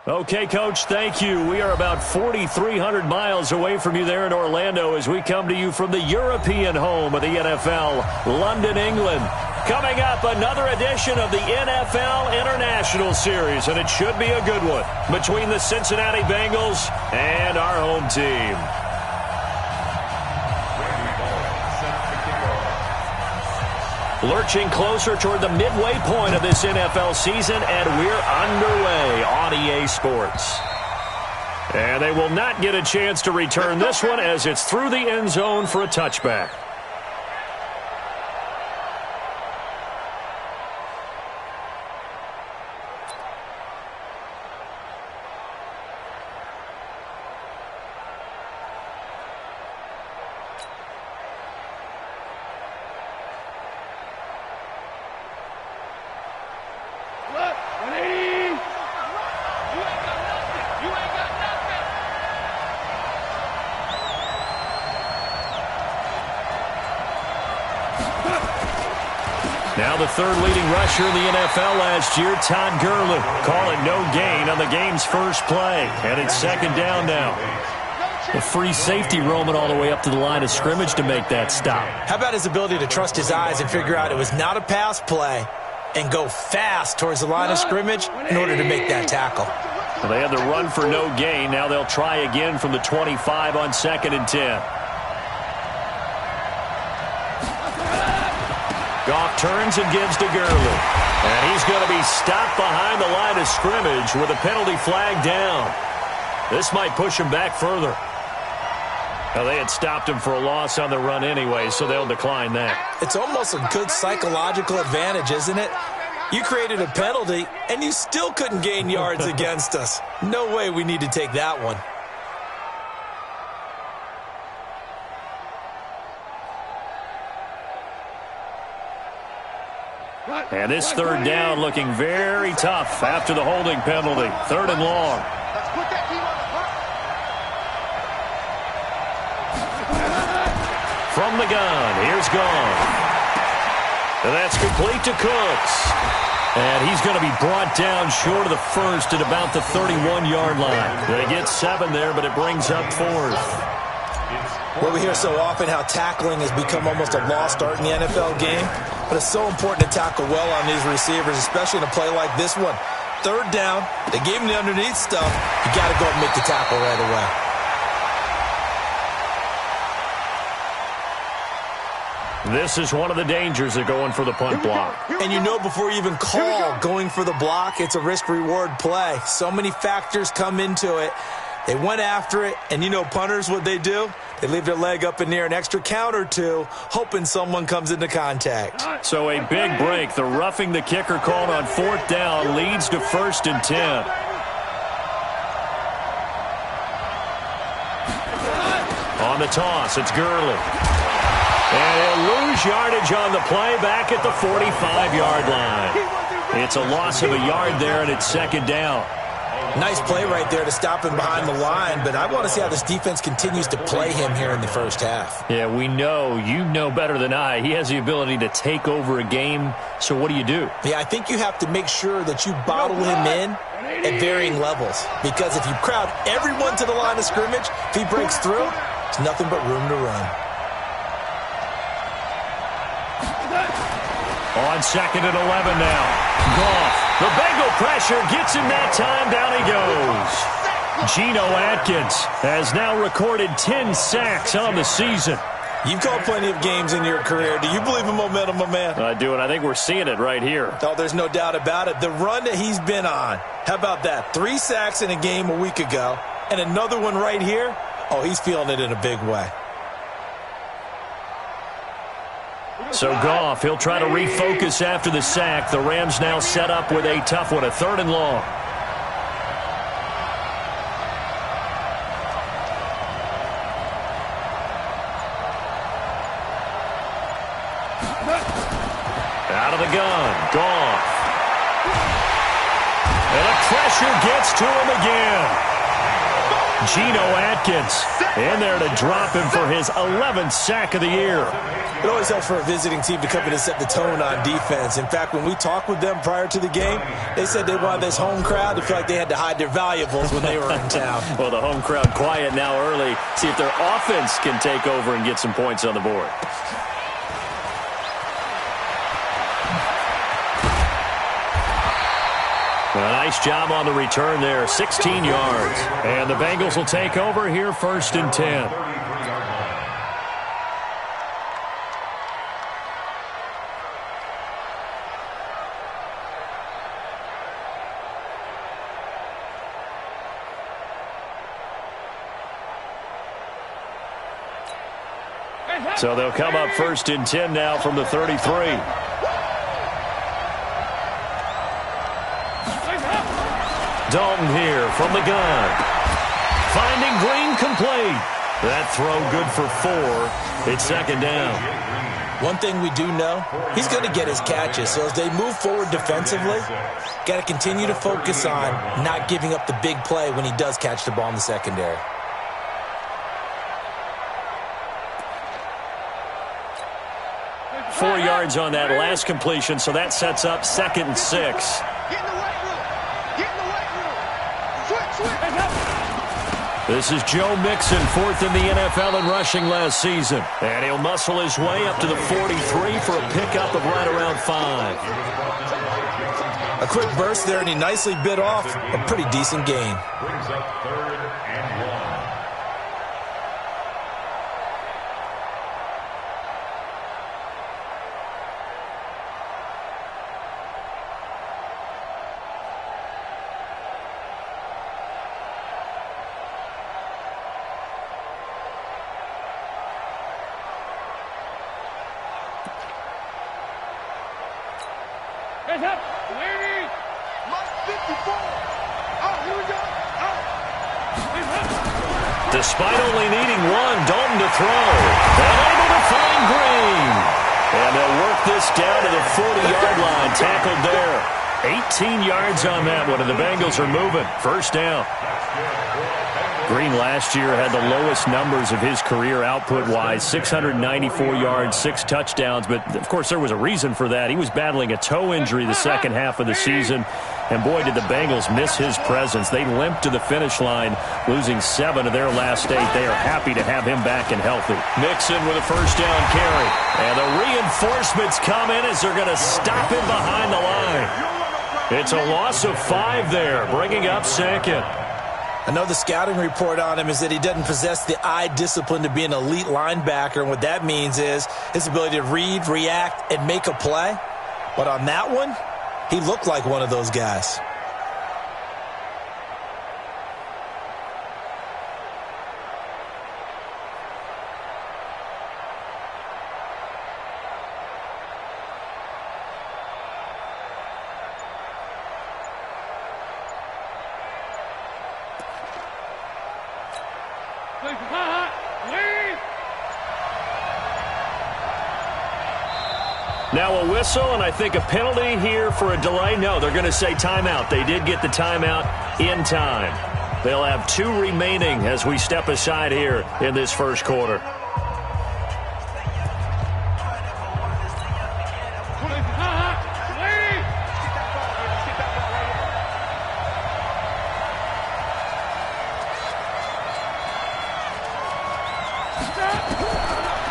Okay, Coach, thank you. We are about 4,300 miles away from you there in Orlando as we come to you from the European home of the NFL, London, England. Coming up, another edition of the NFL International Series, and it should be a good one between the Cincinnati Bengals and our home team. Lurching closer toward the midway point of this NFL season, and we're underway on EA Sports. And they will not get a chance to return this one as it's through the end zone for a touchback. Now the third leading rusher in the NFL last year, Todd Gurley, calling no gain on the game's first play. And it's second down now. A free safety roaming all the way up to the line of scrimmage to make that stop. How about his ability to trust his eyes and figure out it was not a pass play and go fast towards the line of scrimmage in order to make that tackle? Well, they had the run for no gain. Now they'll try again from the 25 on 2nd and 10. Goff turns and gives to Gurley. And he's going to be stopped behind the line of scrimmage with a penalty flag down. This might push him back further. Now, they had stopped him for a loss on the run anyway, so they'll decline that. It's almost a good psychological advantage, isn't it? You created a penalty, and you still couldn't gain yards against us. No way we need to take that one. And this third down looking very tough after the holding penalty. 3rd and long. From the gun, here's Goff. And that's complete to Cooks. And he's going to be brought down short of the first at about the 31-yard line. They get 7 there, but it brings up 4th. Well, we hear so often how tackling has become almost a lost art in the NFL game. But it's so important to tackle well on these receivers, especially in a play like this one. 3rd down, they gave him the underneath stuff. You got to go and make the tackle right away. This is one of the dangers of going for the punt block. And you know before you even call going for the block, it's a risk-reward play. So many factors come into it. They went after it, and you know punters, what they do? They leave their leg up in the air an extra count or two, hoping someone comes into contact. So a big break. The roughing the kicker called on 4th down leads to 1st and 10. On the toss, it's Gurley. And he'll lose yardage on the play back at the 45-yard line. It's a loss of a yard there, and it's 2nd down. Nice play right there to stop him behind the line, but I want to see how this defense continues to play him here in the first half. Yeah, we know. You know better than I. He has the ability to take over a game, so what do you do? Yeah, I think you have to make sure that you bottle him in at varying levels, because if you crowd everyone to the line of scrimmage, if he breaks through, there's nothing but room to run. On 2nd and 11 now. Goff. The Bengal pressure gets him that time. Down he goes. Geno Atkins has now recorded 10 sacks on the season. You've called plenty of games in your career. Do you believe in momentum, my man? I do, and I think we're seeing it right here. Oh, there's no doubt about it. The run that he's been on. How about that? 3 sacks in a game a week ago, and another one right here. Oh, he's feeling it in a big way. So Goff, he'll try to refocus after the sack. The Rams now set up with a tough one, a 3rd and long. Out of the gun, Goff. And the pressure gets to him again. Geno Atkins in there to drop him for his 11th sack of the year. It always helps for a visiting team to come in and set the tone on defense. In fact, when we talked with them prior to the game, they said they wanted this home crowd to feel like they had to hide their valuables when they were in town. Well, the home crowd quiet now early. See if their offense can take over and get some points on the board. A nice job on the return there, 16 yards. And the Bengals will take over here, 1st and 10. So they'll come up 1st and 10 now from the 33. Dalton here from the gun. Finding Green complete. That throw good for 4. It's 2nd down. One thing we do know, he's going to get his catches. So as they move forward defensively, got to continue to focus on not giving up the big play when he does catch the ball in the secondary. Four yards on that last completion, so that sets up 2nd and 6. This is Joe Mixon, 4th in the NFL in rushing last season. And he'll muscle his way up to the 43 for a pickup of right around 5. A quick burst there, and he nicely bit off a pretty decent gain. Brings up 3rd and 1. Despite only needing 1, Dalton to throw. And able to find Green. And they'll work this down to the 40-yard line. Tackled there. 18 yards on that one, and the Bengals are moving. 1st down. Green last year had the lowest numbers of his career output-wise, 694 yards, 6 touchdowns. But, of course, there was a reason for that. He was battling a toe injury the second half of the season. And, boy, did the Bengals miss his presence. They limped to the finish line, losing 7 of their last 8. They are happy to have him back and healthy. Mixon with a 1st down carry. And the reinforcements come in as they're going to stop him behind the line. It's a loss of 5 there, bringing up 2nd. I know the scouting report on him is that he doesn't possess the eye discipline to be an elite linebacker, and what that means is his ability to read, react, and make a play. But on that one, he looked like one of those guys. Now a whistle, and I think a penalty here for a delay. No, they're going to say timeout. They did get the timeout in time. They'll have 2 remaining as we step aside here in this 1st quarter.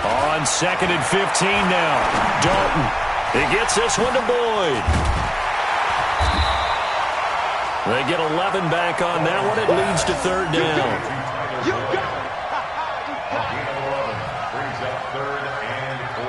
On 2nd and 15 now. Dalton. He gets this one to Boyd. They get 11 back on that one. It leads to 3rd down. Brings up 3rd and 4.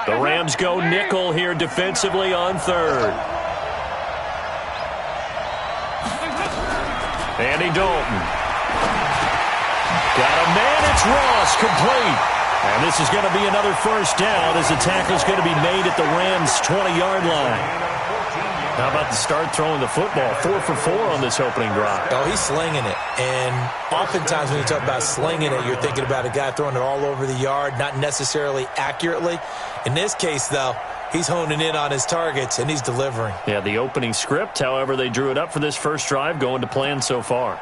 The Rams go nickel here defensively on 3rd. Andy Dalton. Got a man, it's Ross, complete. And this is going to be another first down as the tackle is going to be made at the Rams' 20-yard line. How about the start throwing the football? 4 for 4 on this opening drive. Oh, he's slinging it. And oftentimes when you talk about slinging it, you're thinking about a guy throwing it all over the yard, not necessarily accurately. In this case, though, he's honing in on his targets, and he's delivering. Yeah, the opening script, however, they drew it up for this first drive, going to plan so far.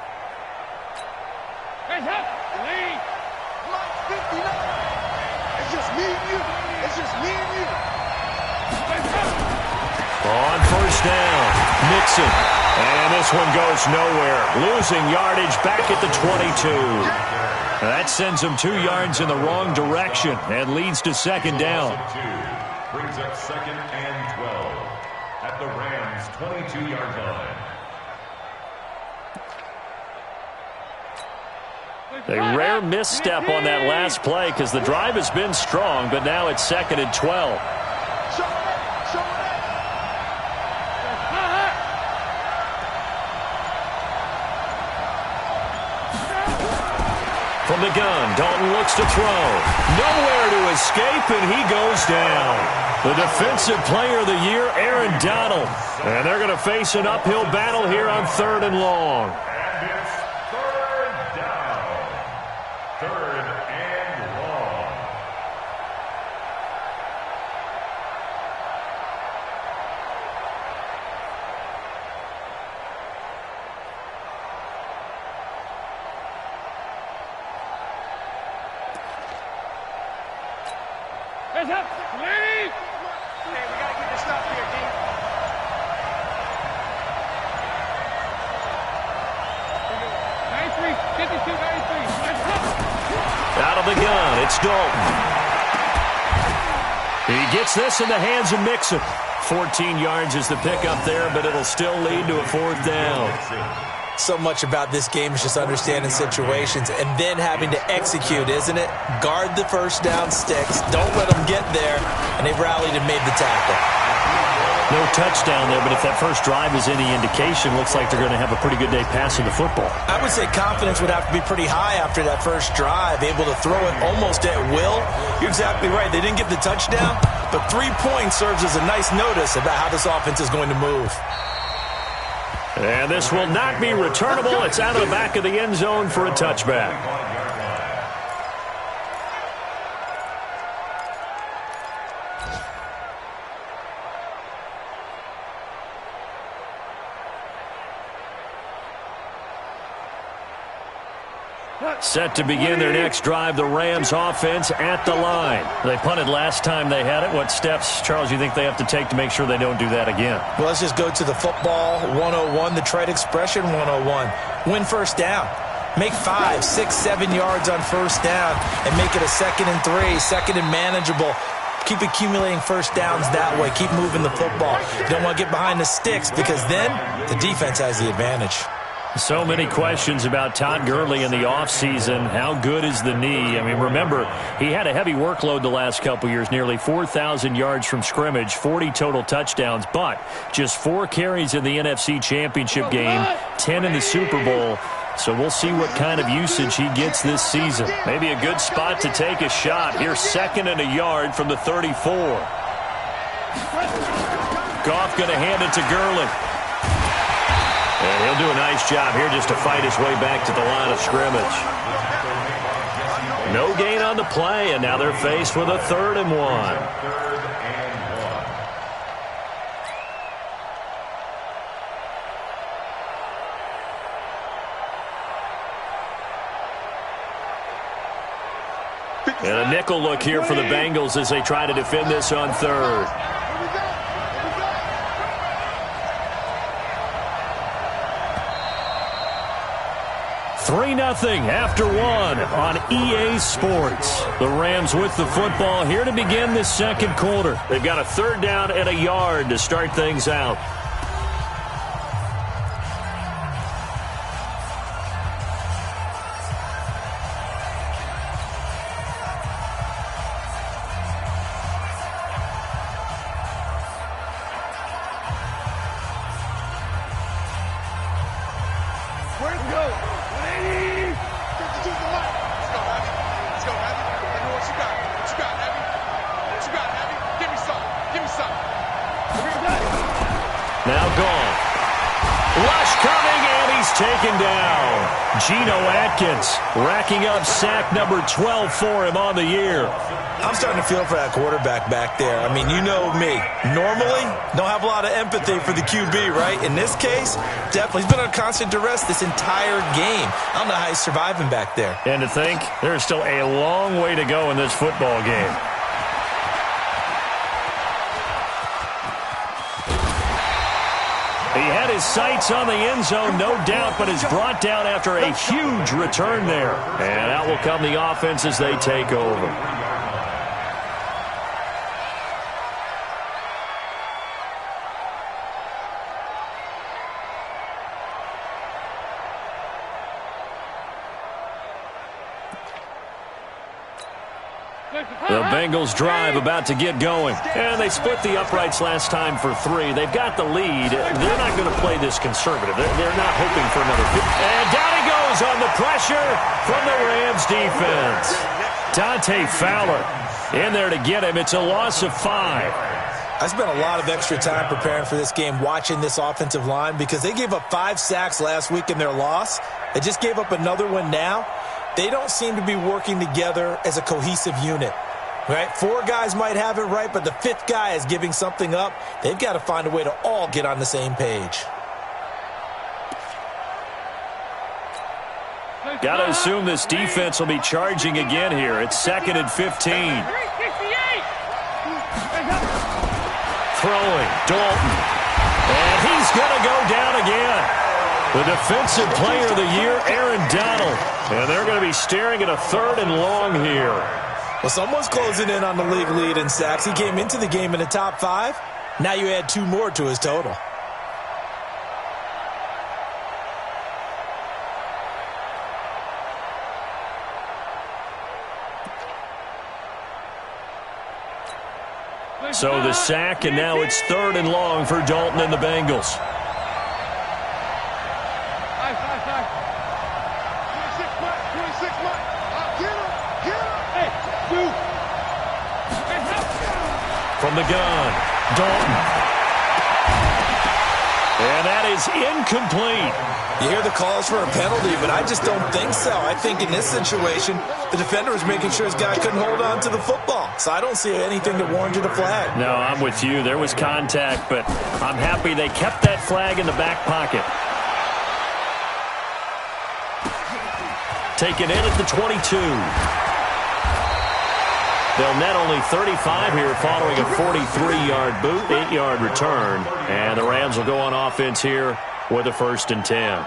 On first down, Mixon. And this one goes nowhere. Losing yardage back at the 22. That sends him 2 yards in the wrong direction and leads to second down. Brings up 2nd and 12 at the Rams' 22-yard line. A rare misstep on that last play because the drive has been strong, but now it's 2nd and 12. From the gun, Dalton looks to throw. Nowhere to escape, and he goes down. The defensive player of the year, Aaron Donald. And they're going to face an uphill battle here on 3rd and long. And it's 3rd down. 3rd and long. Hands up, lead! Hey, we gotta get this stuff here, D. Out of the gun, it's Dalton. He gets this in the hands of Mixon. 14 yards is the pickup there, but it'll still lead to a 4th down. So much about this game is just understanding situations and then having to execute, isn't it? Guard the first down sticks. Don't let them get there. And they've rallied and made the tackle. No touchdown there, but if that first drive is any indication, looks like they're going to have a pretty good day passing the football. I would say confidence would have to be pretty high after that first drive, able to throw it almost at will. You're exactly right. They didn't get the touchdown, but 3 points serves as a nice notice about how this offense is going to move. And this will not be returnable. It's out of the back of the end zone for a touchback. Set to begin their next drive, the Rams offense at the line. They punted last time they had it. What steps, Charles, you think they have to take to make sure they don't do that again? Well, let's just go to the football 101, the trade expression 101. Win first down. Make 5, 6, 7 yards on first down and make it a 2nd and 3, 2nd and manageable. Keep accumulating first downs that way. Keep moving the football. You don't want to get behind the sticks because then the defense has the advantage. So many questions about Todd Gurley in the offseason. How good is the knee? I mean, remember, he had a heavy workload the last couple years, nearly 4,000 yards from scrimmage, 40 total touchdowns, but just 4 carries in the NFC Championship game, 10 in the Super Bowl. So we'll see what kind of usage he gets this season. Maybe a good spot to take a shot. Here's 2nd and a yard from the 34. Goff going to hand it to Gurley. And he'll do a nice job here just to fight his way back to the line of scrimmage. No gain on the play, and now they're faced with a 3rd and 1. And a nickel look here for the Bengals as they try to defend this on 3rd. 3-0 after 1 on EA Sports. The Rams with the football here to begin this 2nd quarter. They've got a 3rd down and a yard to start things out. Where's go? 180. Let's go, Matthew. Let's go, Matthew. Let me know what you got. Now gone. Rush coming, and he's taken down. Geno Atkins racking up sack number 12 for him on the year. I'm starting to feel for that quarterback back there. I mean, you know me. Normally, don't have a lot of empathy for the QB, right? In this case, definitely. He's been under constant duress this entire game. I don't know how he's surviving back there. And to think, there's still a long way to go in this football game. He had his sights on the end zone, no doubt, but is brought down after a huge return there. And out will come the offense as they take over. The Bengals drive about to get going. And they split the uprights last time for 3. They've got the lead. They're not going to play this conservative. They're not hoping for another 50. And down he goes on the pressure from the Rams defense. Dante Fowler in there to get him. It's a loss of 5. I spent a lot of extra time preparing for this game, watching this offensive line, because they gave up 5 sacks last week in their loss. They just gave up another one now. They don't seem to be working together as a cohesive unit, right? 4 guys might have it right, but the 5th guy is giving something up. They've got to find a way to all get on the same page. Got to assume this defense will be charging again here. It's 2nd and 15. Throwing, Dalton. And he's going to go down again. The defensive player of the year, Aaron Donald. And they're going to be staring at a 3rd and long here. Well, someone's closing in on the league lead in sacks. He came into the game in the top 5. Now you add 2 more to his total. So the sack, and now it's 3rd and long for Dalton and the Bengals. From the gun, Dalton. And that is incomplete. You hear the calls for a penalty, but I just don't think so. I think in this situation, the defender was making sure his guy couldn't hold on to the football. So I don't see anything that warranted a flag. No, I'm with you. There was contact, but I'm happy they kept that flag in the back pocket. Taken in at the 22. They'll net only 35 here following a 43-yard boot, 8-yard return. And the Rams will go on offense here with a 1st and 10.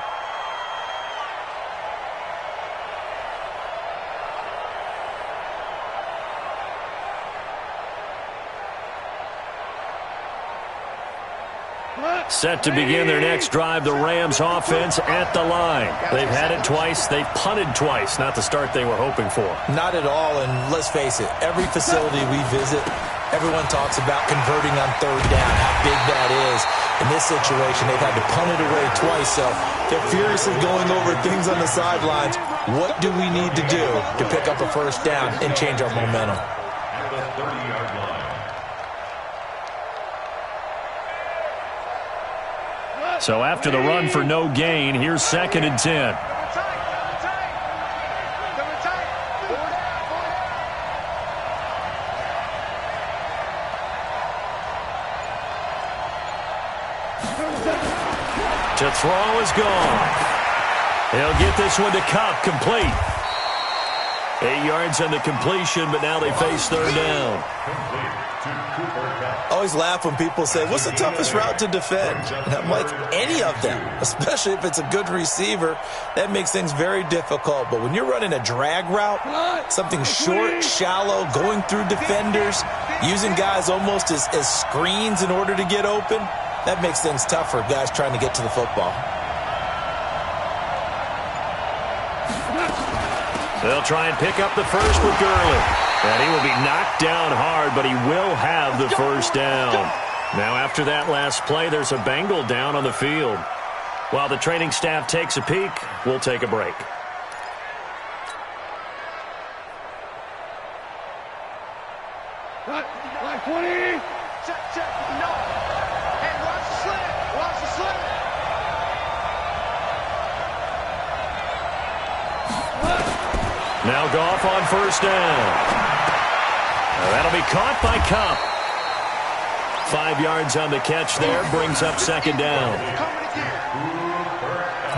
Set to begin their next drive, the Rams offense at the line. They've had it twice. They've punted twice. Not the start they were hoping for. Not at all, and let's face it, every facility we visit, everyone talks about converting on 3rd down, how big that is. In this situation, they've had to punt it away twice, so they're furiously going over things on the sidelines. What do we need to do to pick up a 1st down and change our momentum? At the 30-yard line. So after the run for no gain, here's 2nd and 10. To throw is gone. He'll get this one to Cup, complete. 8 yards on the completion, but now they face 3rd down. I always laugh when people say, what's the toughest route to defend? And I'm like, any of them, especially if it's a good receiver. That makes things very difficult. But when you're running a drag route, something short, shallow, going through defenders, using guys almost as screens in order to get open, that makes things tough for guys trying to get to the football. They'll try and pick up the 1st with Gurley. And he will be knocked down hard, but he will have the 1st down. Now, after that last play, there's a Bengal down on the field. While the training staff takes a peek, we'll take a break. Line 20. Check. No. Hey, watch the slant. Now Goff on first down. That'll be caught by Kupp. 5 yards on the catch there, brings up second down.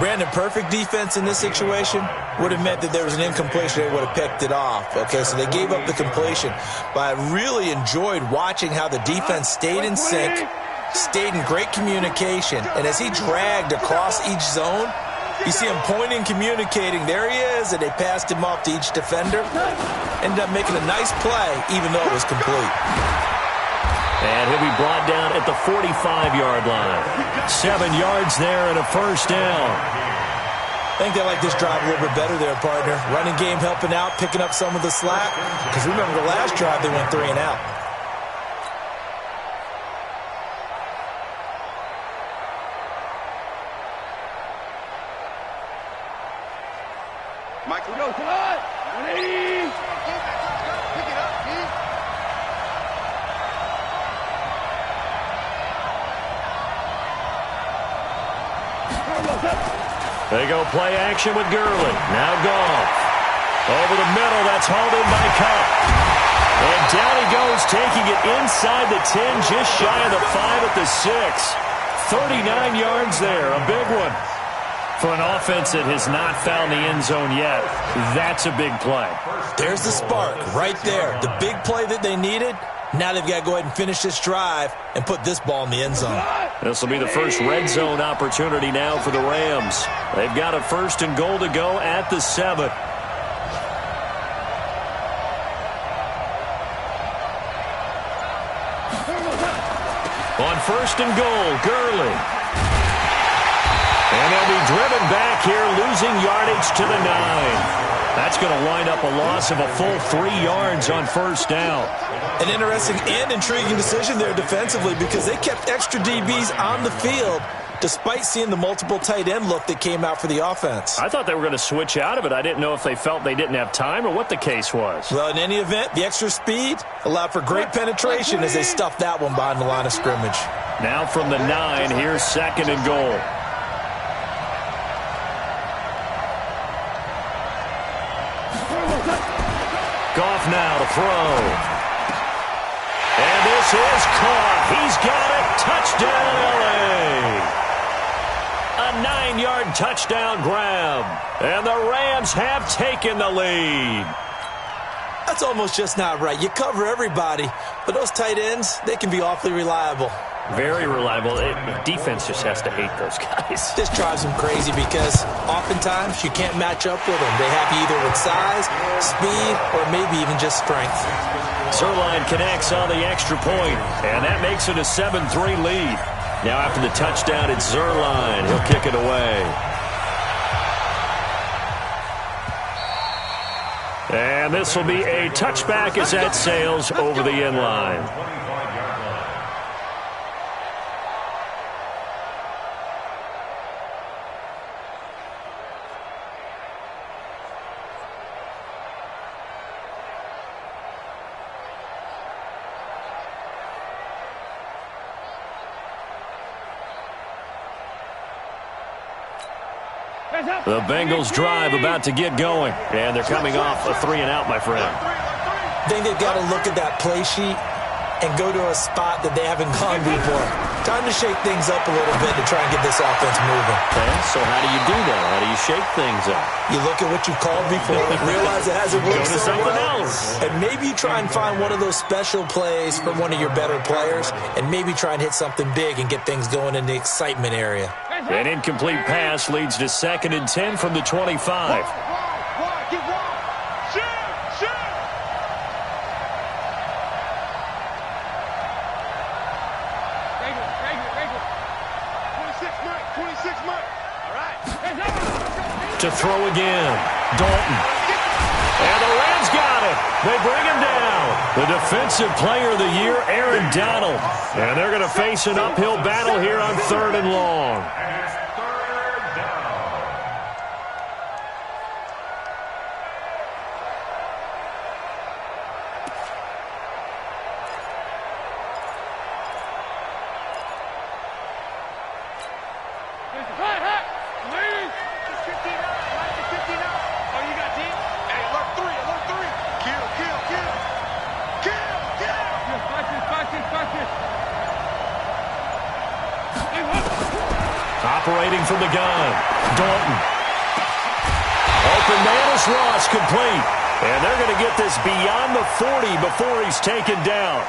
Brandon, perfect defense in this situation would have meant that there was an incompletion. They would have picked it off. Okay, so they gave up the completion. But I really enjoyed watching how the defense stayed in sync, stayed in great communication, and as he dragged across each zone, you see him pointing, communicating. There he is, and they passed him off to each defender. Ended up making a nice play, even though it was complete. And he'll be brought down at the 45-yard line. 7 yards there and a first down. I think they like this drive a little bit better there, partner. Running game helping out, picking up some of the slack. Because remember, the last drive they went 3 and out. Michael, go, come on! 180! Pick it up, Keith. They go play action with Gurley. Now Goff. Over the middle, that's hauled in by Kupp. And down he goes, taking it inside the 10, just shy of the 5 at the 6. 39 yards there, a big one. For an offense that has not found the end zone yet, that's a big play. There's the spark right there. The big play that they needed. Now they've got to go ahead and finish this drive and put this ball in the end zone. This will be the first red zone opportunity now for the Rams. They've got a 1st and goal to go at the 7. On 1st and goal, Gurley. And they'll be driven back here, losing yardage to the 9. That's going to wind up a loss of a full 3 yards on first down. An interesting and intriguing decision there defensively because they kept extra DBs on the field despite seeing the multiple tight end look that came out for the offense. I thought they were going to switch out of it. I didn't know if they felt they didn't have time or what the case was. Well, in any event, the extra speed allowed for great penetration as they stuffed that one behind the line of scrimmage. Now from the 9, here's 2nd and goal. Goff now to throw. And this is caught. He's got it. Touchdown, L.A. A 9-yard touchdown grab. And the Rams have taken the lead. That's almost just not right. You cover everybody, but those tight ends, they can be awfully reliable. Very reliable. Defense just has to hate those guys. This drives them crazy because oftentimes you can't match up with them. They have you either with size, speed, or maybe even just strength. Zerline connects on the extra point, and that makes it a 7-3 lead. Now after the touchdown, it's Zerline. He'll kick it away. And this will be a touchback as that sails over the end line. The Bengals drive about to get going, and they're coming off a 3 and out, my friend. I think they've got to look at that play sheet and go to a spot that they haven't gone before. Time to shake things up a little bit to try and get this offense moving. Okay, so how do you do that? How do you shake things up? You look at what you've called before, realize it hasn't worked Go to so something well, else. and maybe try and find one of those special plays from one of your better players, and maybe try and hit something big and get things going in the excitement area. An incomplete pass leads to 2nd and 10 from the 25. To throw again, Dalton. And the Rams got it. They bring him down. The Defensive Player of the Year, Aaron Donald. And they're going to face an uphill battle here on 3rd and long. Operating from the gun, Dalton. Open man is Ross, complete. And they're going to get this beyond the 40 before he's taken down.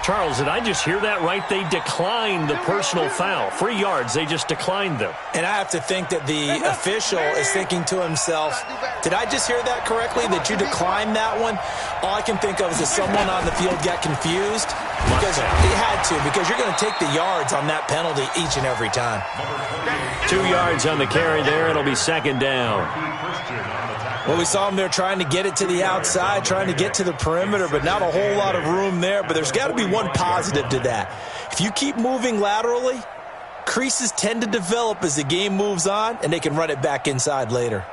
Charles, did I just hear that right? They declined the personal foul. 3 yards, they just declined them. And I have to think that the official is thinking to himself, did I just hear that correctly, that you declined that one? All I can think of is that someone on the field got confused. Because he had to, because you're going to take the yards on that penalty each and every time. 2 yards on the carry there. It'll be second down. Well, we saw him there trying to get it to the outside, trying to get to the perimeter, but not a whole lot of room there. But there's got to be one positive to that. If you keep moving laterally, creases tend to develop as the game moves on, and they can run it back inside later.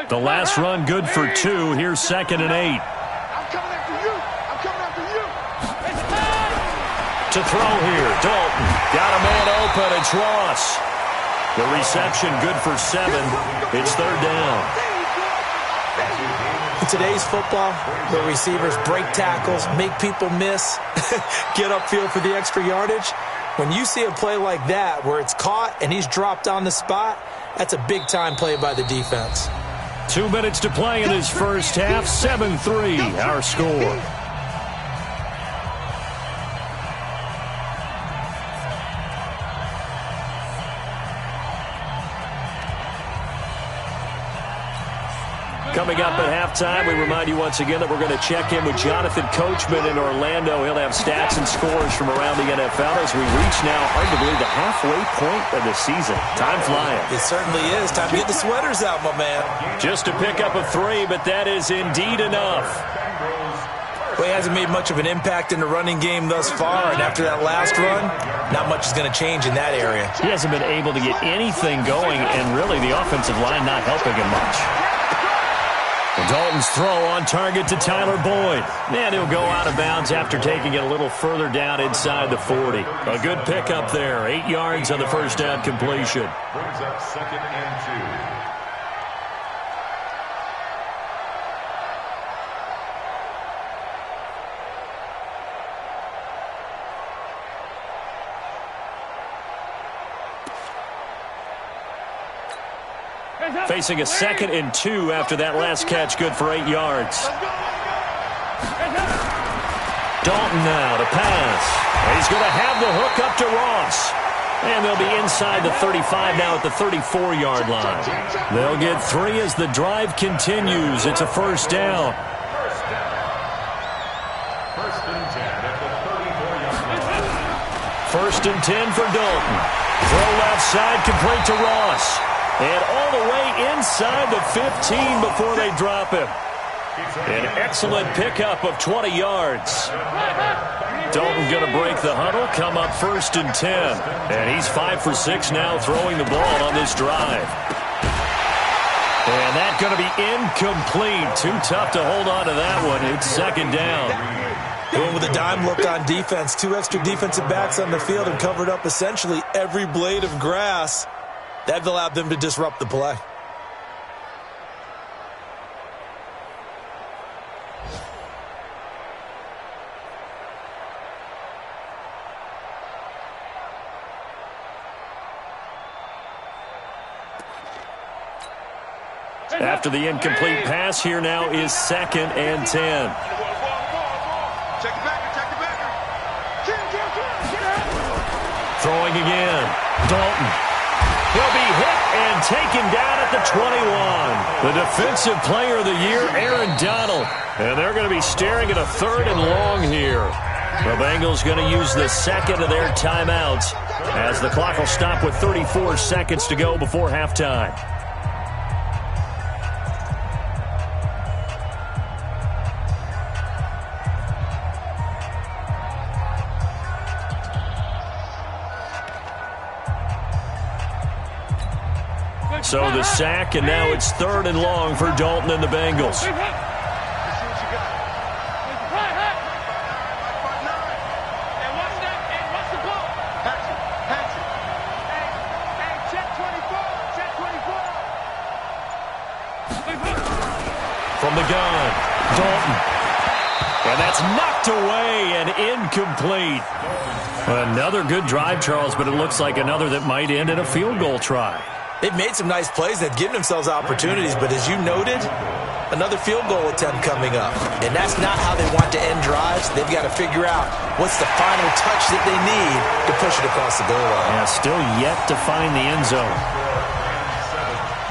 The last run good for 2. Here's 2nd and 8. I'm coming after you. I'm coming after you. To throw here, Dalton. Got a man open. It's Ross. The reception good for 7. It's 3rd down. In today's football, where receivers break tackles, make people miss, get upfield for the extra yardage, when you see a play like that where it's caught and he's dropped on the spot, that's a big-time play by the defense. 2 minutes to play in this first half. 7-3, our score. Coming up at halftime, we remind you once again that we're going to check in with Jonathan Coachman in Orlando. He'll have stats and scores from around the NFL as we reach now, hard to believe, the halfway point of the season. Time flying. It certainly is. Time to get the sweaters out, my man. Just to pick up a 3, but that is indeed enough. Well, he hasn't made much of an impact in the running game thus far, and after that last run, not much is going to change in that area. He hasn't been able to get anything going, and really the offensive line not helping him much. Dalton's throw on target to Tyler Boyd. And he'll go out of bounds after taking it a little further down inside the 40. A good pickup there. 8 yards on the first down completion. Brings up 2nd and 2. Facing a 2nd and 2 after that last catch, good for 8 yards. Dalton now to pass. He's going to have the hook up to Ross. And they'll be inside the 35 now at the 34-yard line. They'll get 3 as the drive continues. It's a first down. First and 10 for Dalton. Throw left side, complete to Ross. And all the way inside the 15 before they drop him. An excellent pickup of 20 yards. Dalton going to break the huddle, come up first and 10. And he's 5 for 6 now throwing the ball on this drive. And that's going to be incomplete. Too tough to hold on to that one. It's second down. Going with a dime look on defense. 2 extra defensive backs on the field and covered up essentially every blade of grass. That allowed them to disrupt the play. After the incomplete pass, here now is 2nd and 10. Throwing again. Dalton. He'll be hit and taken down at the 21. The defensive player of the year, Aaron Donald. And they're going to be staring at a 3rd and long here. The Bengals going to use the 2nd of their timeouts as the clock will stop with 34 seconds to go before halftime. So the sack, and now it's 3rd and long for Dalton and the Bengals. the gun. Dalton. And that's knocked away and incomplete. Another good drive, Charles, but it looks like another that might end in a field goal try. They've made some nice plays. They've given themselves opportunities, but as you noted, another field goal attempt coming up. And that's not how they want to end drives. They've got to figure out what's the final touch that they need to push it across the goal line. Yeah, still yet to find the end zone.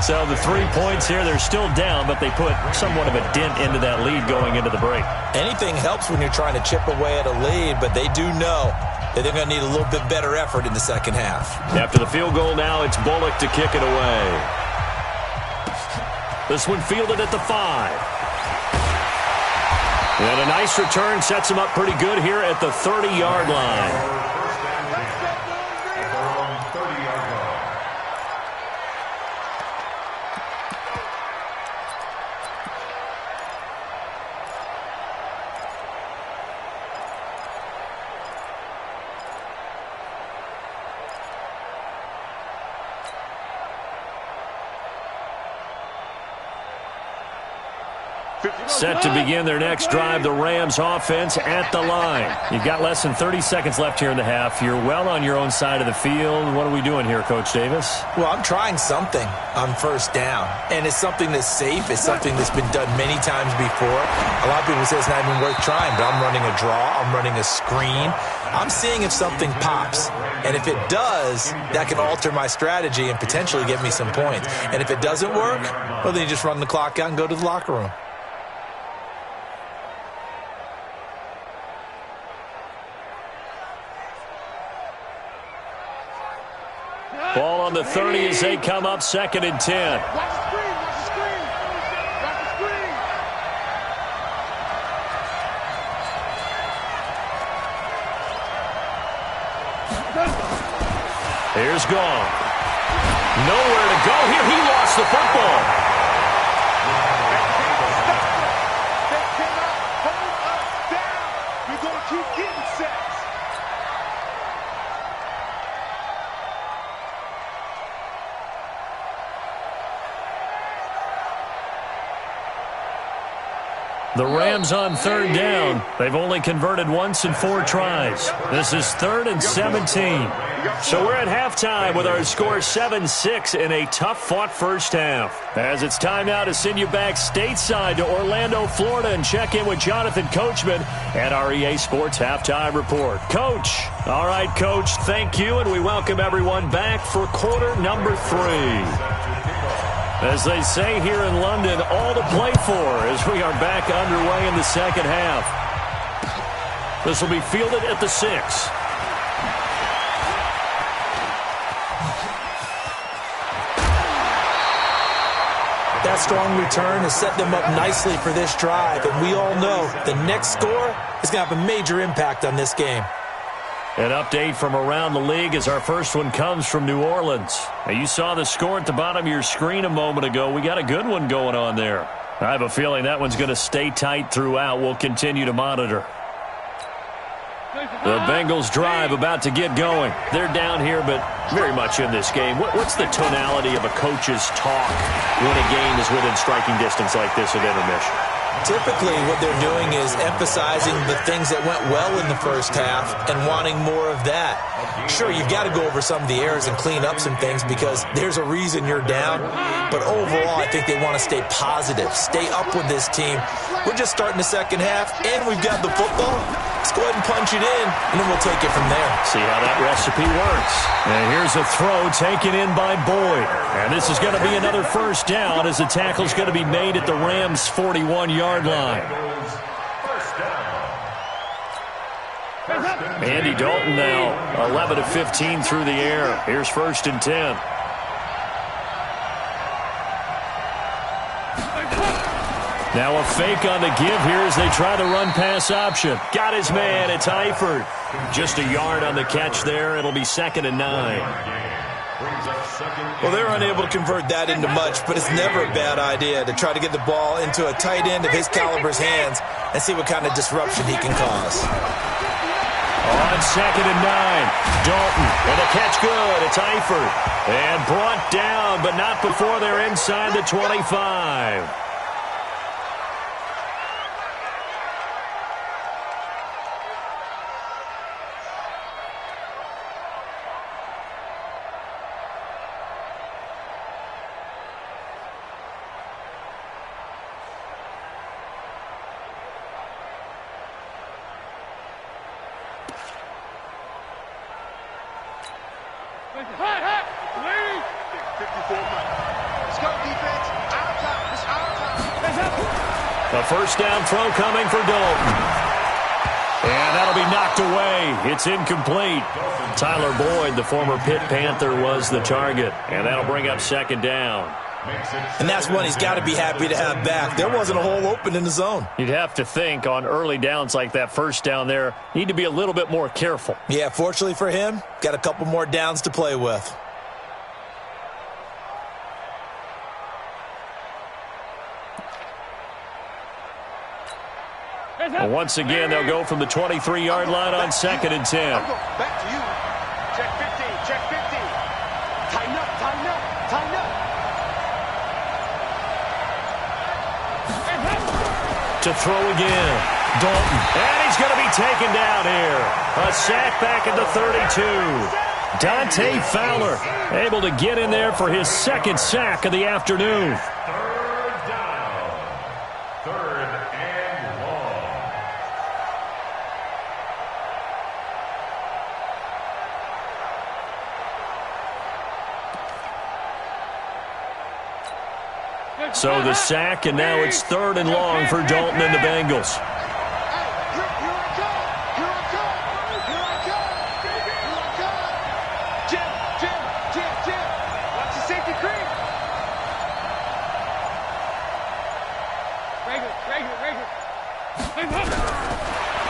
So the 3 points here, they're still down, but they put somewhat of a dent into that lead going into the break. Anything helps when you're trying to chip away at a lead, but they do know that they're going to need a little bit better effort in the second half. After the field goal now, it's Bullock to kick it away. This one fielded at the 5. And a nice return sets him up pretty good here at the 30-yard line. Set to begin their next drive, the Rams offense at the line. You've got less than 30 seconds left here in the half. You're well on your own side of the field. What are we doing here, Coach Davis? Well, I'm trying something on first down, and it's something that's safe. It's something that's been done many times before. A lot of people say it's not even worth trying, but I'm running a draw. I'm running a screen. I'm seeing if something pops, and if it does, that can alter my strategy and potentially get me some points. And if it doesn't work, well, then you just run the clock out and go to the locker room. Ball on the 30 as they come up, 2nd and 10. Watch the screen, watch the screen. Watch the screen. Here's Gone. Nowhere to go here. He lost the football. They cannot hold us down. We're going to keep getting sacks. The Rams on 3rd down. They've only converted once in 4 tries. This is 3rd and 17. So we're at halftime with our score 7-6 in a tough-fought first half. As it's time now to send you back stateside to Orlando, Florida, and check in with Jonathan Coachman at our EA Sports Halftime Report. Coach. All right, Coach, thank you, and we welcome everyone back for quarter number 3. As they say here in London, all to play for as we are back underway in the second half. This will be fielded at the 6. That strong return has set them up nicely for this drive, and we all know the next score is going to have a major impact on this game. An update from around the league as our first one comes from New Orleans. Now, you saw the score at the bottom of your screen a moment ago. We got a good one going on there. I have a feeling that one's going to stay tight throughout. We'll continue to monitor. The Bengals drive about to get going. They're down here, but very much in this game. What's the tonality of a coach's talk when a game is within striking distance like this at intermission? Typically, what they're doing is emphasizing the things that went well in the first half and wanting more of that. Sure, you've got to go over some of the errors and clean up some things because there's a reason you're down. But overall, I think they want to stay positive, stay up with this team. We're just starting the second half, and we've got the football. Let's go ahead and punch it in, and then we'll take it from there. See how that recipe works. And here's a throw taken in by Boyd. And this is going to be another first down as the tackle's going to be made at the Rams' 41-yard line. Andy Dalton now 11 of 15 through the air. Here's 1st and 10. Now a fake on the give here as they try the run-pass option. Got his man. It's Eifert. Just a yard on the catch there. It'll be 2nd and 9. Well, they're unable to convert that into much, but it's never a bad idea to try to get the ball into a tight end of his caliber's hands and see what kind of disruption he can cause. On 2nd and 9, Dalton, and the catch good. It's Eifert. And brought down, but not before they're inside the 25. Let's go, defense. Our time. It's our time. A first down throw coming for Dalton. And that'll be knocked away. It's incomplete. Tyler Boyd, the former Pitt Panther, was the target. And that'll bring up second down. And that's one he's got to be happy to have back. There wasn't a hole open in the zone. You'd have to think on early downs like that first down there, need to be a little bit more careful. Yeah, fortunately for him, got a couple more downs to play with. And once again, they'll go from the 23-yard line on 2nd and 10. Back to you. Check 15. Check 15. Tighten up. Tighten up. Tighten up. To throw again. Dalton. And he's going to be taken down here. A sack back at the 32. Dante Fowler able to get in there for his second sack of the afternoon. So the sack, and now it's 3rd and long for Dalton and the Bengals.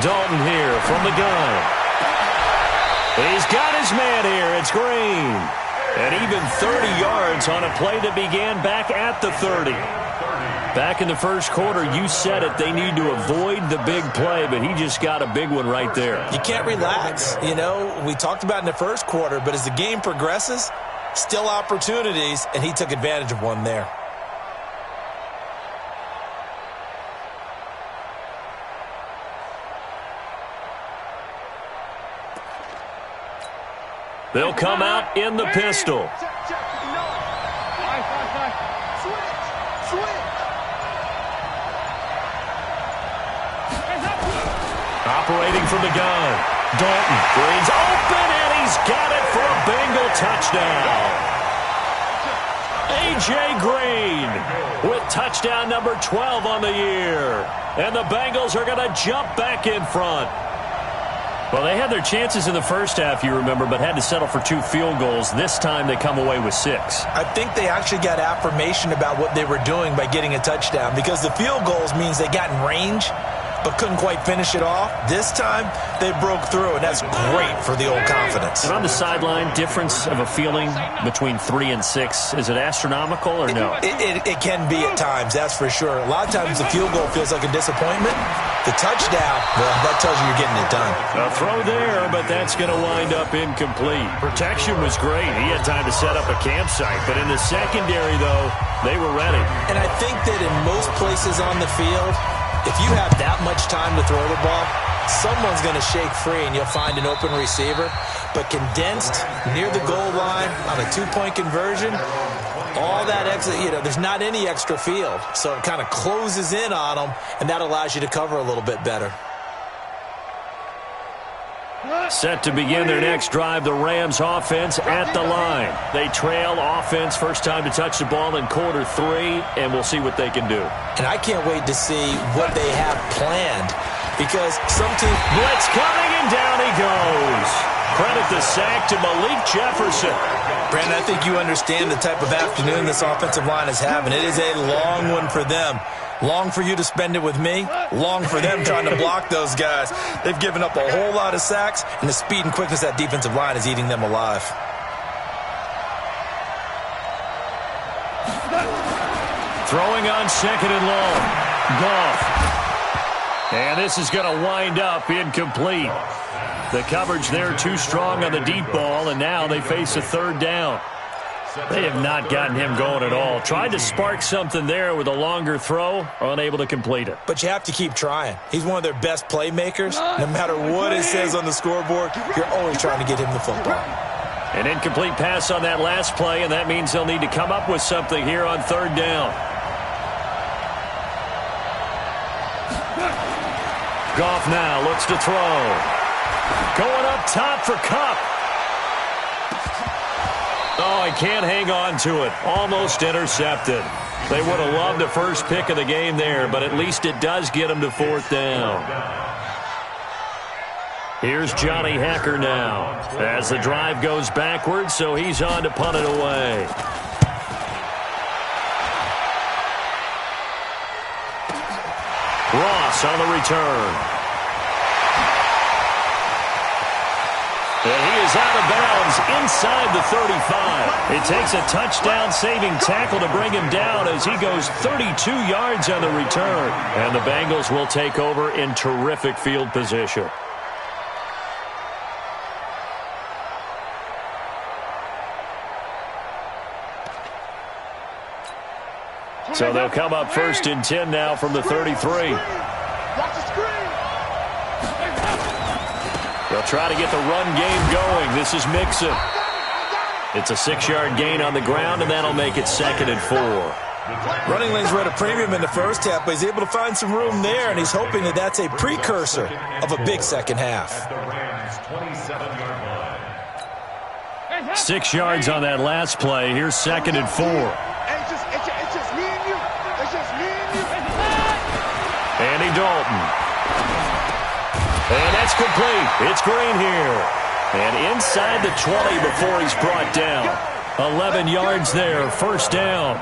Dalton here from the gun. He's got his man here. It's Green. And even 30 yards on a play that began back at the 30. Back in the first quarter, you said it, they need to avoid the big play, but he just got a big one right there. You can't relax. You know, we talked about in the first quarter, but as the game progresses, still opportunities, and he took advantage of one there. They'll come out in the pistol. Operating from the gun. Dalton. Green's open, and he's got it for a Bengal touchdown. A.J. Green with touchdown number 12 on the year. And the Bengals are going to jump back in front. Well, they had their chances in the first half, you remember, but had to settle for 2 field goals. This time they come away with 6. I think they actually got affirmation about what they were doing by getting a touchdown, because the field goals means they got in range but couldn't quite finish it off. This time they broke through, and that's great for the old confidence. And on the sideline, difference of a feeling between 3 and 6, is it astronomical or no? It can be at times, that's for sure. A lot of times the field goal feels like a disappointment. The touchdown, well, that tells you you're getting it done. A throw there, but that's going to wind up incomplete. Protection was great. He had time to set up a campsite, but in the secondary, though, they were ready. And I think that in most places on the field, if you have that much time to throw the ball, someone's going to shake free and you'll find an open receiver. But condensed near the goal line on a 2-point conversion, all that extra, there's not any extra field. So it kind of closes in on them, and that allows you to cover a little bit better. Set to begin their next drive, the Rams offense at the line. They trail offense, first time to touch the ball in quarter 3, and we'll see what they can do. And I can't wait to see what they have planned, because some team... Blitz coming, and down he goes. Credit the sack to Malik Jefferson. Brandon, I think you understand the type of afternoon this offensive line is having. It is a long one for them. Long for you to spend it with me. Long for them trying to block those guys. They've given up a whole lot of sacks, and the speed and quickness of that defensive line is eating them alive. Throwing on 2nd and long. Goff. And this is going to wind up incomplete. The coverage there too strong on the deep ball, and now they face a 3rd down. They have not gotten him going at all. Tried to spark something there with a longer throw, unable to complete it. But you have to keep trying. He's one of their best playmakers. No matter what it says on the scoreboard, you're always trying to get him the football. An incomplete pass on that last play, and that means they'll need to come up with something here on 3rd down. Goff now looks to throw. Going up top for Kupp. Oh, I can't hang on to it. Almost intercepted. They would have loved the first pick of the game there, but at least it does get them to 4th down. Here's Johnny Hacker now as the drive goes backwards, so he's on to punt it away. Ross on the return. And he is out of bounds inside the 35. It takes a touchdown-saving tackle to bring him down as he goes 32 yards on the return. And the Bengals will take over in terrific field position. So they'll come up 1st and 10 now from the 33. They'll try to get the run game going. This is Mixon. It's a 6-yard gain on the ground, and that'll make it 2nd and 4. Running lanes were at a premium in the first half, but he's able to find some room there, and he's hoping that that's a precursor of a big second half. 6 yards on that last play. Here's 2nd and 4. It's just me and you. It's just me and you. Andy Dalton. And that's complete. It's Green here. And inside the 20 before he's brought down. 11 yards there. 1st down.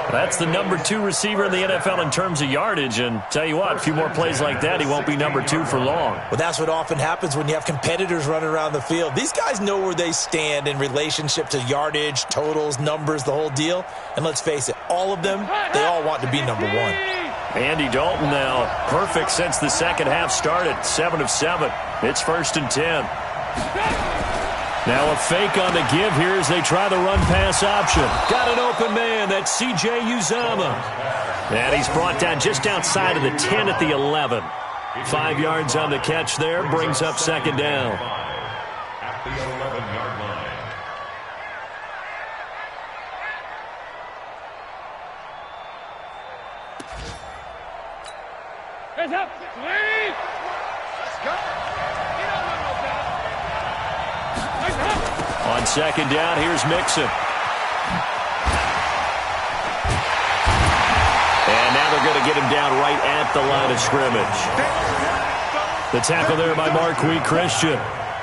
That's the number 2 receiver in the NFL in terms of yardage. And tell you what, a few more plays like that, he won't be number 2 for long. Well, that's what often happens when you have competitors running around the field. These guys know where they stand in relationship to yardage, totals, numbers, the whole deal. And let's face it, all of them, they all want to be number 1. Andy Dalton now, perfect since the second half started, 7 of 7. It's 1st and 10. Now a fake on the give here as they try the run-pass option. Got an open man, that's C.J. Uzomah. And he's brought down just outside of the 10 at the 11. 5 yards on the catch there, brings up 2nd down. At the 11-yard line. Hands up. Clean. Let's go. On 2nd down, here's Mixon. And now they're going to get him down right at the line of scrimmage. The tackle there by Marquis Christian.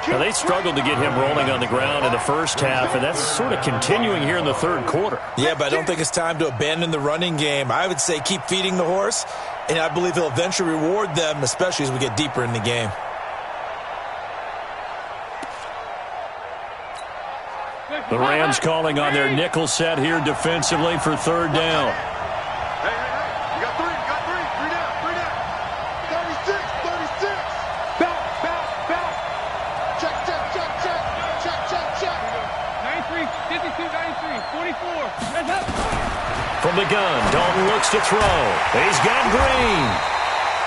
Now, they struggled to get him rolling on the ground in the first half, and that's sort of continuing here in the 3rd quarter. Yeah, but I don't think it's time to abandon the running game. I would say keep feeding the horse, and I believe he'll eventually reward them, especially as we get deeper in the game. The Rams calling on their nickel set here defensively for 3rd down. Hey, you got 3, three down. 36. Back. Check. 93, 52, 93, 44. Hands up. From the gun, Dalton looks to throw. He's got Green.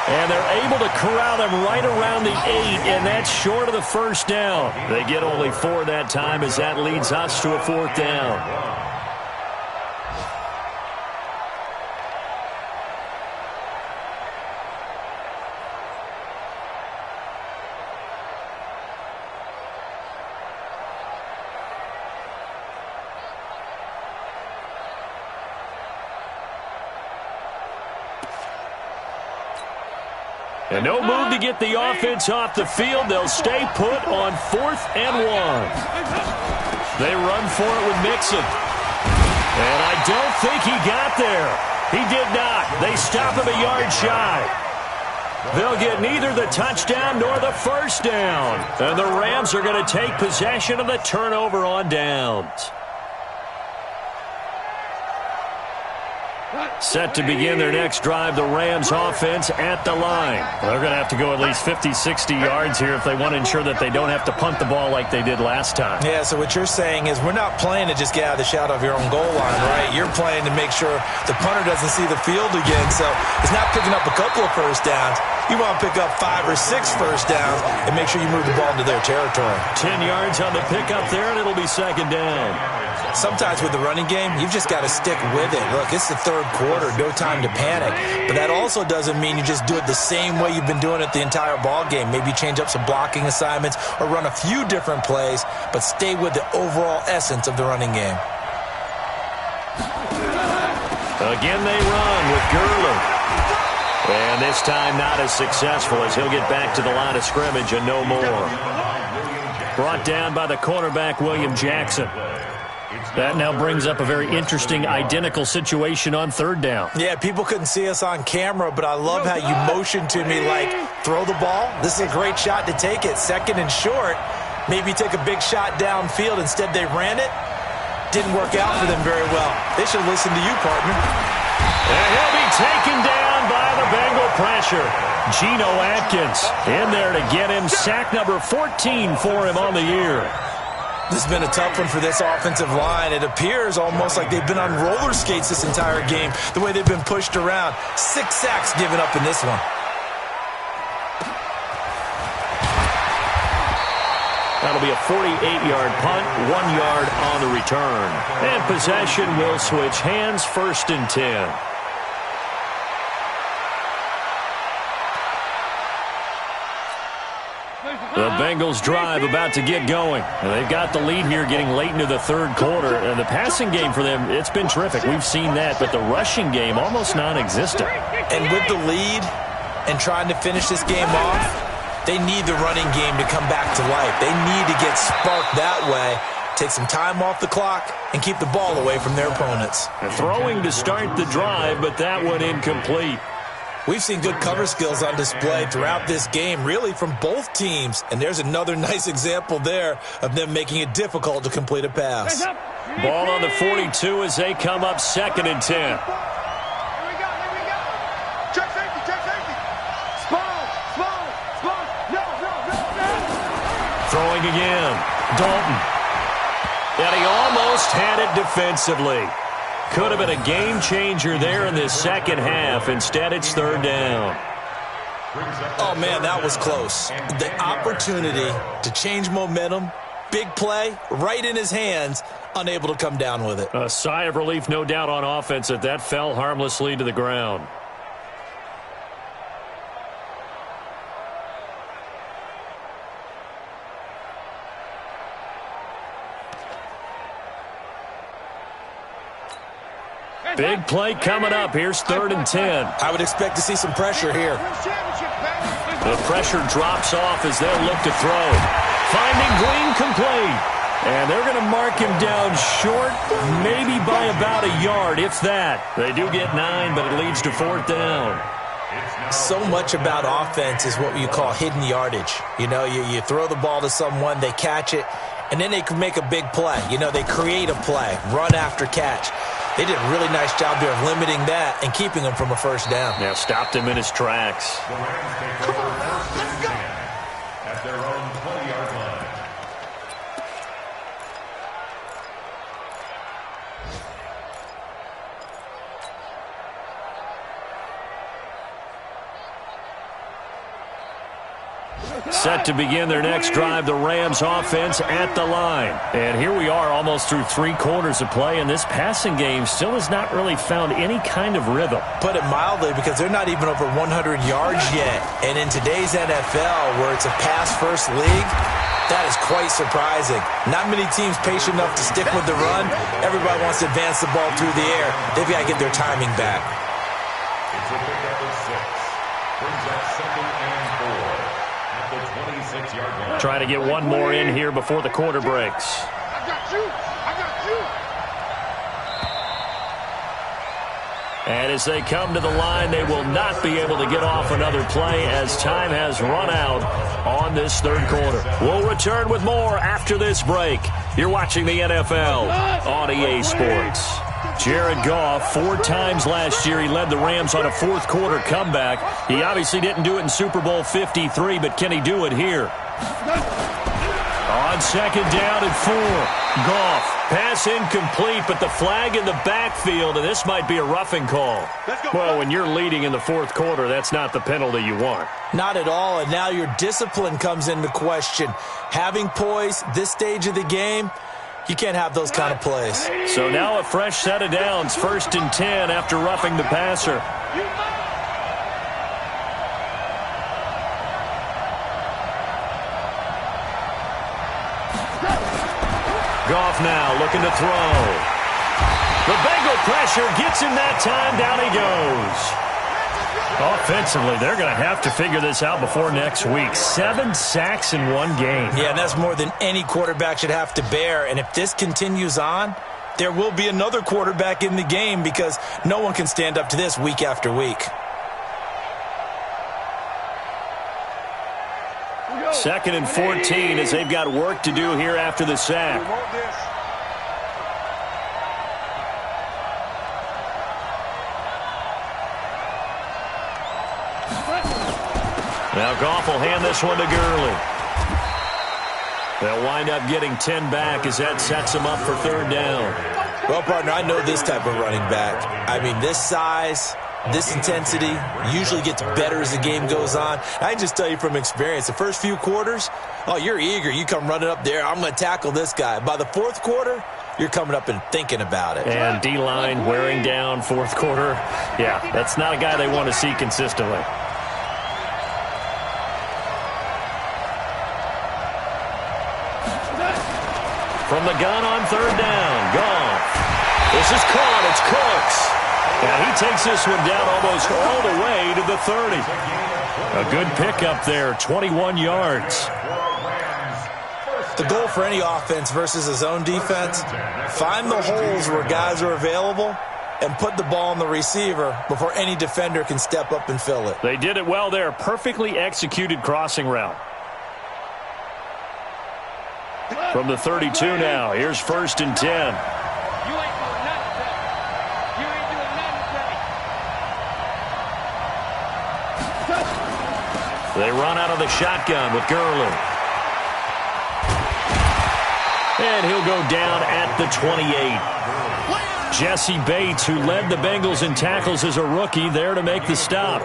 And they're able to corral him right around the 8, and that's short of the 1st down. They get only 4 that time as that leads us to a 4th down. And no move to get the offense off the field. They'll stay put on 4th and 1. They run for it with Mixon. And I don't think he got there. He did not. They stop him a yard shy. They'll get neither the touchdown nor the 1st down. And the Rams are going to take possession of the turnover on downs. Set to begin their next drive, the Rams offense at the line. They're going to have to go at least 50, 60 yards here if they want to ensure that they don't have to punt the ball like they did last time. Yeah, so what you're saying is we're not playing to just get out of the shadow of your own goal line, right? You're playing to make sure the punter doesn't see the field again. So it's not picking up a couple of 1st downs. You want to pick up 5 or 6 1st downs and make sure you move the ball into their territory. 10 yards on the pickup there, and it'll be 2nd down. Sometimes with the running game, you've just got to stick with it. Look, it's the 3rd third quarter. No time to panic. But that also doesn't mean you just do it the same way you've been doing it the entire ball game. Maybe change up some blocking assignments or run a few different plays, but stay with the overall essence of the running game. Again they run with Gurley. And this time not as successful as he'll get back to the line of scrimmage and no more. Brought down by the cornerback, William Jackson. That now brings up a very interesting identical situation on third down. Yeah, people couldn't see us on camera, but I love how you motioned to me like, throw the ball. This is a great shot to take it. Second and short. Maybe take a big shot downfield. Instead, they ran it. Didn't work out for them very well. They should listen to you, partner. And he'll be taken down by the Bengal pressure. Geno Atkins in there to get him. Sack number 14 for him on the year. This has been a tough one for this offensive line. It appears almost like they've been on roller skates this entire game, the way they've been pushed around. 6 sacks given up in this one. That'll be a 48-yard punt, 1 yard on the return. And possession will switch hands, 1st and 10. The Bengals drive about to get going. And they've got the lead here getting late into the third quarter. And the passing game for them, it's been terrific. We've seen that. But the rushing game, almost non-existent. And with the lead and trying to finish this game off, they need the running game to come back to life. They need to get sparked that way, take some time off the clock, and keep the ball away from their opponents. Throwing to start the drive, but that one incomplete. We've seen good cover skills on display throughout this game, really from both teams. And there's another nice example there of them making it difficult to complete a pass. Ball on the 42 as they come up 2nd and 10. Here we go. Check safety. Small. No. Throwing again. Dalton. And he almost had it defensively. Could have been a game changer there in this second half. Instead, it's 3rd down. Oh, man, that was close. The opportunity to change momentum, big play, right in his hands, unable to come down with it. A sigh of relief, no doubt, on offense that fell harmlessly to the ground. Big play coming up. Here's 3rd and 10. I would expect to see some pressure here. The pressure drops off as they'll look to throw. Finding Green complete. And they're going to mark him down short, maybe by about a yard, if that. They do get 9, but it leads to 4th down. So much about offense is what you call hidden yardage. You know, you throw the ball to someone, they catch it, and then they can make a big play. You know, they create a play, run after catch. They did a really nice job there of limiting that and keeping him from a 1st down. Now stopped him in his tracks. Come on, let's go. At their own 20-yard line. Set to begin their next drive, the Rams offense at the line. And here we are almost through 3 quarters of play, and this passing game still has not really found any kind of rhythm. Put it mildly, because they're not even over 100 yards yet. And in today's NFL, where it's a pass-first league, that is quite surprising. Not many teams patient enough to stick with the run. Everybody wants to advance the ball through the air. They've got to get their timing back. It's a pickup of 6. Brings up 2nd and 4. The 26-yard line. Trying to get one more in here before the quarter breaks. I got you. And as they come to the line, they will not be able to get off another play as time has run out on this 3rd quarter. We'll return with more after this break. You're watching the NFL on EA Sports. Jared Goff, 4 times last year, he led the Rams on a 4th quarter comeback. He obviously didn't do it in Super Bowl 53, but can he do it here? On 2nd down and 4. Goff, pass incomplete, but the flag in the backfield, and this might be a roughing call. Well, when you're leading in the 4th quarter, that's not the penalty you want. Not at all, and now your discipline comes into question. Having poise this stage of the game, You can't have those kind of plays. So now a fresh set of downs, 1st and 10 after roughing the passer. Goff now looking to throw. The Bengal pressure gets him that time. Down he goes. Offensively, they're going to have to figure this out before next week. 7 sacks in one game. Yeah, and that's more than any quarterback should have to bear. And if this continues on, there will be another quarterback in the game because no one can stand up to this week after week. 2nd and 14 as they've got work to do here after the sack. Now Goff will hand this one to Gurley. They'll wind up getting 10 back as that sets them up for 3rd down. Well, partner, I know this type of running back. I mean, this size, this intensity usually gets better as the game goes on. I can just tell you from experience, the first few quarters, oh, you're eager. You come running up there, I'm going to tackle this guy. By the 4th quarter, you're coming up and thinking about it. And D-line wearing down 4th quarter. Yeah, that's not a guy they want to see consistently. From the gun on 3rd down, Goff. This is caught. It's Cooks. And he takes this one down almost all the way to the 30. A good pickup there, 21 yards. The goal for any offense versus a zone defense, find the holes where guys are available and put the ball on the receiver before any defender can step up and fill it. They did it well there. Perfectly executed crossing route. From the 32 now, here's 1st and 10. You ain't doing nothing today. You ain't doing nothing today. They run out of the shotgun with Gurley. And he'll go down at the 28. Jesse Bates, who led the Bengals in tackles as a rookie, there to make the stop.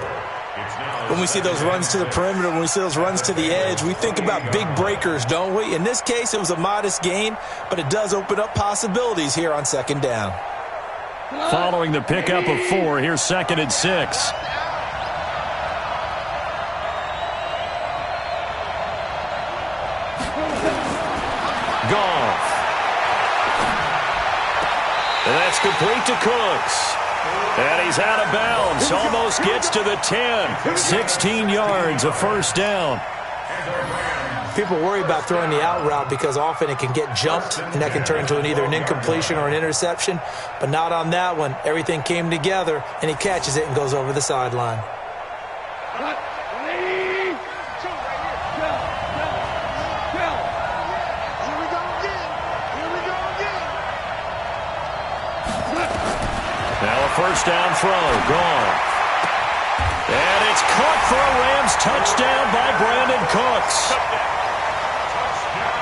When we see those runs to the perimeter, when we see those runs to the edge, we think about big breakers, don't we? In this case, it was a modest gain, but it does open up possibilities here on 2nd down. Following the pickup of 4, here's 2nd and 6. Goff. And that's complete to Cooks. And he's out of bounds. Almost gets to the 10. 16 yards, a 1st down. People worry about throwing the out route because often it can get jumped, and that can turn into either an incompletion or an interception. But not on that one. Everything came together, and he catches it and goes over the sideline. Now a 1st down throw. Gone. And it's caught for a Rams touchdown by Brandon Cooks.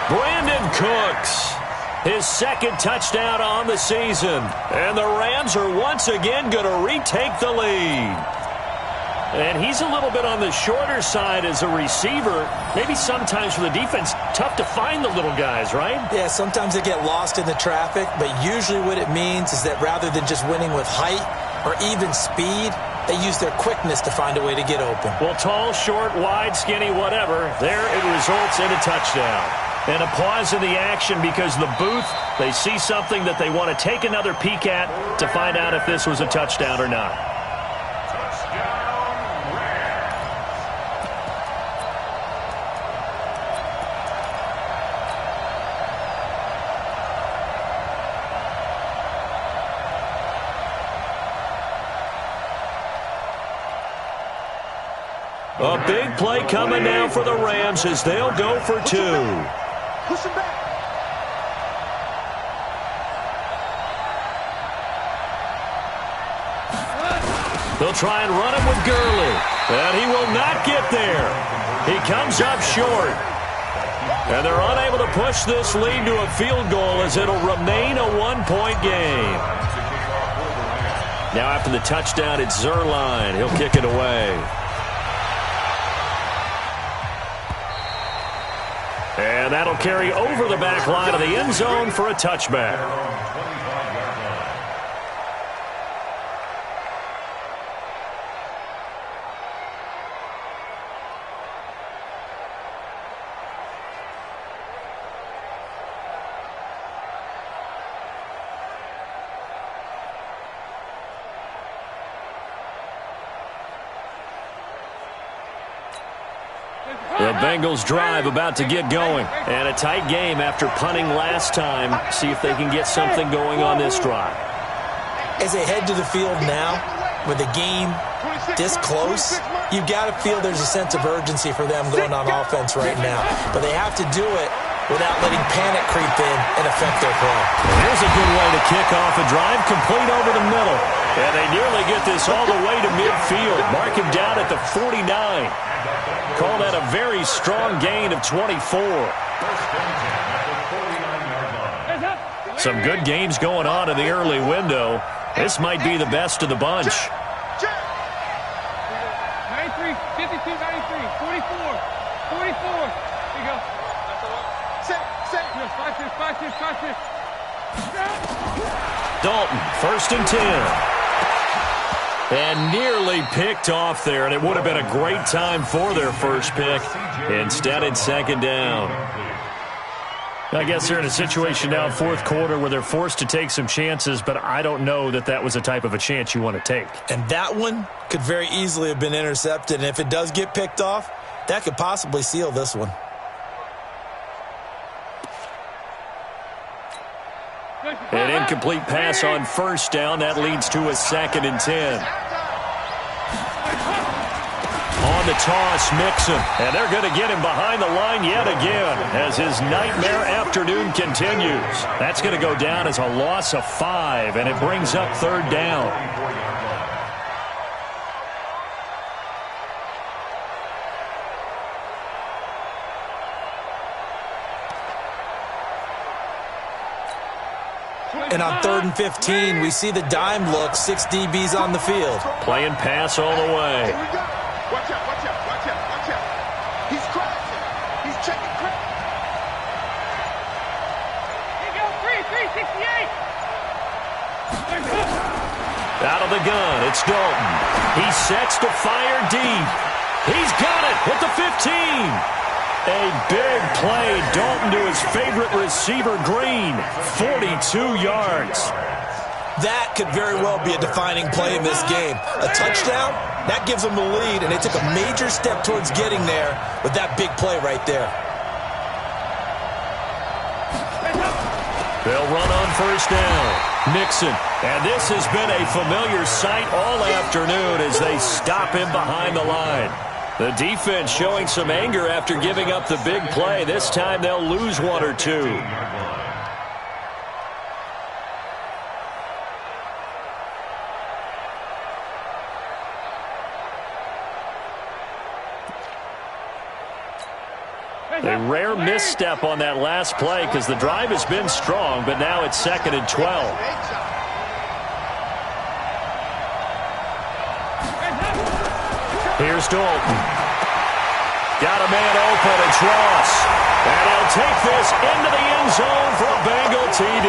Brandon Cooks, his 2nd touchdown on the season. And the Rams are once again going to retake the lead. And he's a little bit on the shorter side as a receiver. Maybe sometimes for the defense, tough to find the little guys, right? Yeah, sometimes they get lost in the traffic, but usually what it means is that rather than just winning with height or even speed, they use their quickness to find a way to get open. Well, tall, short, wide, skinny, whatever, there it results in a touchdown. And a pause in the action because the booth, they see something that they want to take another peek at to find out if this was a touchdown or not. A big play coming now for the Rams as they'll go for 2. Push him back. They'll try and run him with Gurley. And he will not get there. He comes up short. And they're unable to push this lead to a field goal as it'll remain a 1-point game. Now after the touchdown, it's Zerline. He'll kick it away. And And that'll carry over the back line of the end zone for a touchback. The Bengals drive about to get going. And a tight game after punting last time. See if they can get something going on this drive. As they head to the field now, with the game this close, you've got to feel there's a sense of urgency for them going on offense right now. But they have to do it without letting panic creep in and affect their play. Here's a good way to kick off a drive, complete over the middle. And they nearly get this all the way to midfield. Mark him down at the 49. Call that a very strong gain of 24. Some good games going on in the early window. This might be the best of the bunch. 93, 52, 93, 44, 44. Here you go. Set. 5-6. Dalton, 1st and 10. And nearly picked off there, and it would have been a great time for their first pick. Instead, it's 2nd down. I guess they're in a situation now, 4th quarter, where they're forced to take some chances, but I don't know that that was the type of a chance you want to take. And that one could very easily have been intercepted, and if it does get picked off, that could possibly seal this one. An incomplete pass on 1st down. That leads to a 2nd and 10. On the toss, Mixon. And they're going to get him behind the line yet again as his nightmare afternoon continues. That's going to go down as a loss of 5, and it brings up 3rd down. And on 3rd and 15, we see the dime look, 6 DBs on the field. Playing pass all the way. Here we go. Watch out. He's crashing. He's checking crack. Here you go, 368. Out of the gun, it's Dalton. He sets to fire deep. He's got it with the 15. A big play. Dalton to his favorite receiver, Green. 42 yards. That could very well be a defining play in this game. A touchdown, that gives them the lead, and they took a major step towards getting there with that big play right there. They'll run on 1st down. Mixon. And this has been a familiar sight all afternoon as they stop him behind the line. The defense showing some anger after giving up the big play. This time they'll lose 1 or 2. A rare misstep on that last play because the drive has been strong, but now it's 2nd and 12. Here's Dalton. Got a man open, it's Ross. And he'll take this into the end zone for a Bengal TD.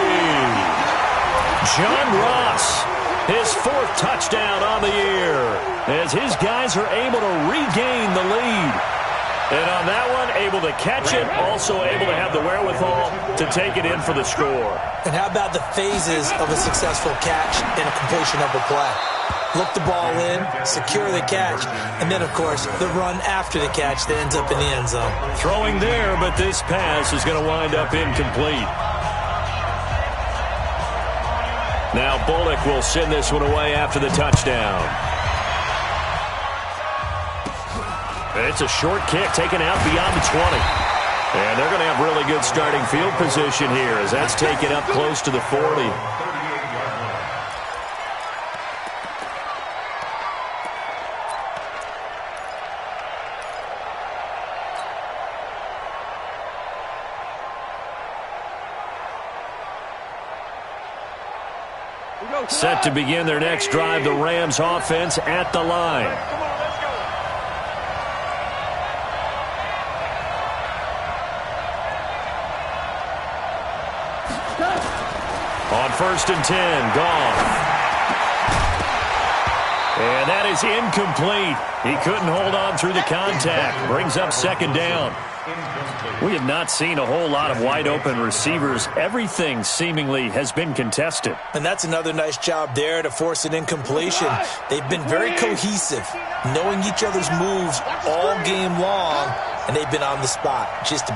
John Ross, his 4th touchdown on the year, as his guys are able to regain the lead. And on that one, able to catch it, also able to have the wherewithal to take it in for the score. And how about the phases of a successful catch and a completion of a play? Look the ball in, secure the catch, and then, of course, the run after the catch that ends up in the end zone. Throwing there, but this pass is going to wind up incomplete. Now Bullock will send this one away after the touchdown. It's a short kick taken out beyond the 20. And they're going to have really good starting field position here as that's taken up close to the 40. Set to begin their next drive, the Rams offense at the line. On 1st and 10, gone. And that is incomplete. He couldn't hold on through the contact. Brings up 2nd down. We have not seen a whole lot of wide-open receivers. Everything seemingly has been contested. And that's another nice job there to force an incompletion. They've been very cohesive, knowing each other's moves all game long, and they've been on the spot just about.